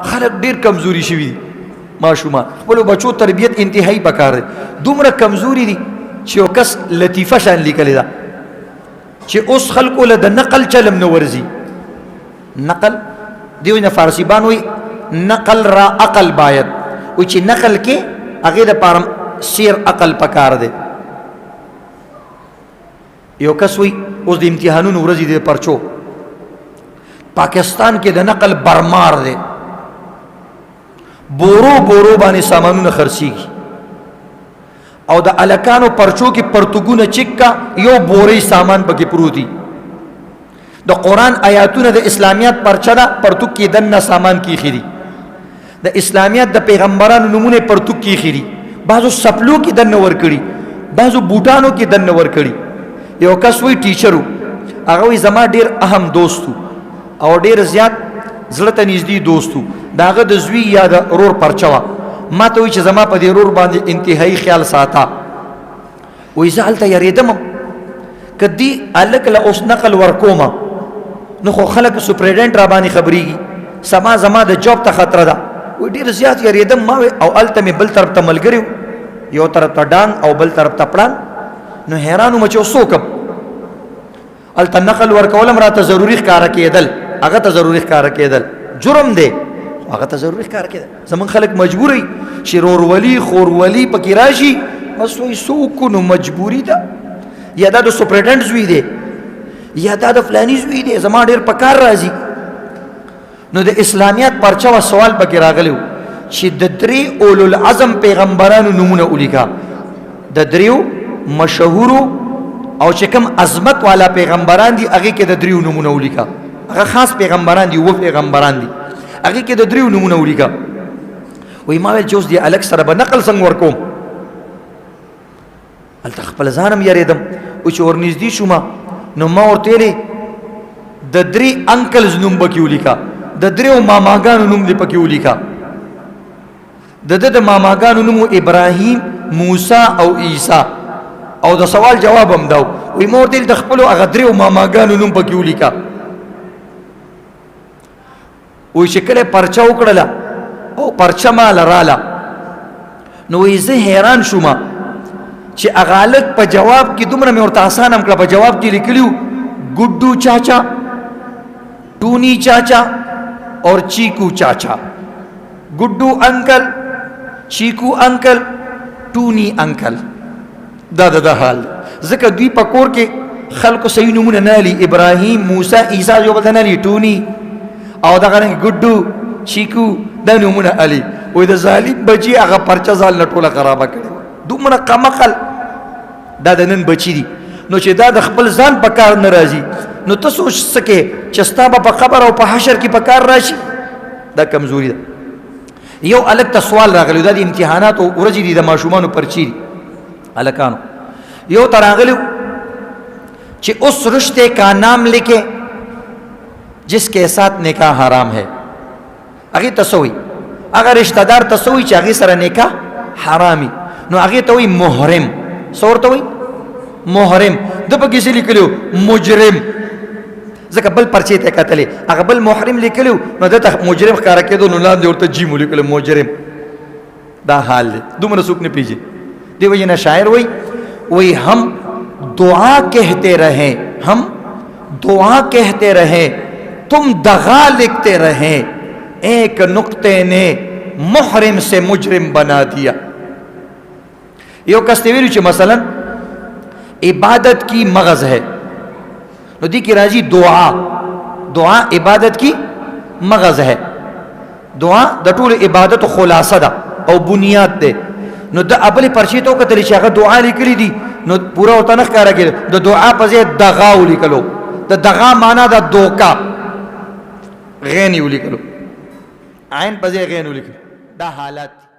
خلق ډیر کمزوري شوي دي ماشومان خپلو بچو تربیت انتهایی پکار دی دومره کمزوري دي چې یو کس لطیفه شان لیکلې ده چې اوس خلکو له د نقل چلم نه ورځي نقل دیو نه فارسی بان وي نقل را عقل باید و چې نقل کې هغې دپاره سیر عقل پکار دی یو کس وي اوس د امتحانونو ورځې د پرچو پاکستان کې د نقل برمار دی بورو بورو باندې سامانونه خرڅېږي او د الکانو پرچو کې پرتګونه چکا یو بورې سامان پکې پروت دي د قرآن آیاتونه د اسلامیت پرچه ده پرتګ کې دننه سامان کیښي دي د اسلامیت د پیغمبرانو نمونه پرتګ کیښي دي بعضو سپلو کې دننه ورکړي بعضو بوټانو کې دننه ورکړي یو کس وی ټیچرو هغه وی زما ډیر اهم دوستو او ډیر زیات زړه ته نږدې دوستو د هغه د زوی یا د رور پرچه وه ما ته وایي چې زما په دې رور باندې انتهایی خیال ساته وایي زه هلته یارېدم که دې هلک له اوس نقل ورکومه نو خو خلک سپریډنټ را باندې خبرېږي سما زما د جاب ته خطره ده وایي ډېر زیات یارېدم ما او هلته مې بل طرف ته ملګري یو طرف ته ډانګ او بل طرف ته پړان نو حیران وم چې اوس څوکم هلته نقل ورکول هم راته ضروري ښکاره کېدل هغه ته ضروري ښکاره کېدل جرم دی هغه ته ضروري ښکاره کېدل زمونږ خلک مجبور وي چې رورولي خورولي پکې راشي بس وایي څه وکړو نو مجبوري ده یا دا د سپریډنټ زوی دی یا دا د فلاني زوی دی زما ډېر په کار راځي نو د اسلامیت پرچه و سوال پکې راغلی چې د درې اولو العزم پیغمبرانو نومونه ولیکه د دریو مشهورو او چې کوم عظمت والا پیغمبران دي هغې کې د دریو نومونه ولیکه هغه خاص پیغمبران دي اووه پیغمبران دي هغې کې د دریو نومونه ولیکه وایي ما ویل چې اوس دې هلک سره به نقل څنګه ورکوم هلته خپل ځان هم یارېدم وایي چې ورنږدې شومه نو ما ورته ویلې د درې انکلز نوم به کې ولیکه د دریو ماماګانو نوم دې پکې ولیکه د ده د ماماګانو نوم ابراهیم موسی او عیسی او د سوال جواب هم دا وایي ما ورته ویل د خپلو هغه دریو ماماګانو نوم پکې ولیکه وایي چې کله پرچه وکړله او پرچه ماله راله نو وایي زه حیران شومه چې هغه هلک په جواب کې دومره مې ورته اسان هم کړه په جواب کې لیکلي وو ګډو چاچا ټونی چاچا اور چیکو چاچا ګډو انکل چیکو انکل ټونی انکل دا د حال ځکه دوی په کور کې خلکو صحیح نومونه نه لي ابراهیم موسی عیسی یو بل ته نه لي ټونی او دغه ګډو چیکو دا نومونه علي وایي د ظالم بچي هغه پرچه ځال نه ټوله خرابه کړې دومره کمقل دا د نن بچي دي نو چې دا د خپل ځان په کار نه راځي نو ته سوچ سکې چې ستا به په قبر او په حشر کې په کار راشي دا کمزوري ده یو هلک ته سوال راغلی دا د امتحاناتو ورځې دي د ماشومانو پرچې دي هلکانو یو ته راغلی چې اس رشتے کا نام لکھے جس کے ساتھ نکاح حرام ہے هغې ته څه وایي هغه رشته دار ته څه وایي چې هغې سره نکاح حرامي نو هغې ته وایي محرم څه ورته وایي محرم ده پکې څه لیکلي مجرم ځکه بل پرچې ته یې کتلې هغه بل محرم لیکلي نو ده ته مجرم ښکاره کېدو نو لاندې ورته جیم ولیکلو مجرم دا حال دی دومره څوک نه پیژني دې وجې نه شاعر وایي ہم دعا کہتے رہیں ہم دعا کہتے رہیں تم دغا لکھتے رہیں ایک نقطے نے محرم سے مجرم بنا دیا یو کس ته ویلو چې مثلا عبادت کی مغز ہے نو دی کی راځي دعا عبادت کی مغز ہے دعا د ټول عبادت خلاصه ده او بنیاد ده نو د ابل پرچې ته وکتل چې هغه دعا لیکلي دي نو پورا ورته نه ښکاره کېده د دعا په ځای دغا ولیکلو د دغا معنا د دوکا غین ولیکلو عین په ځای غین ولیکلو دا حالات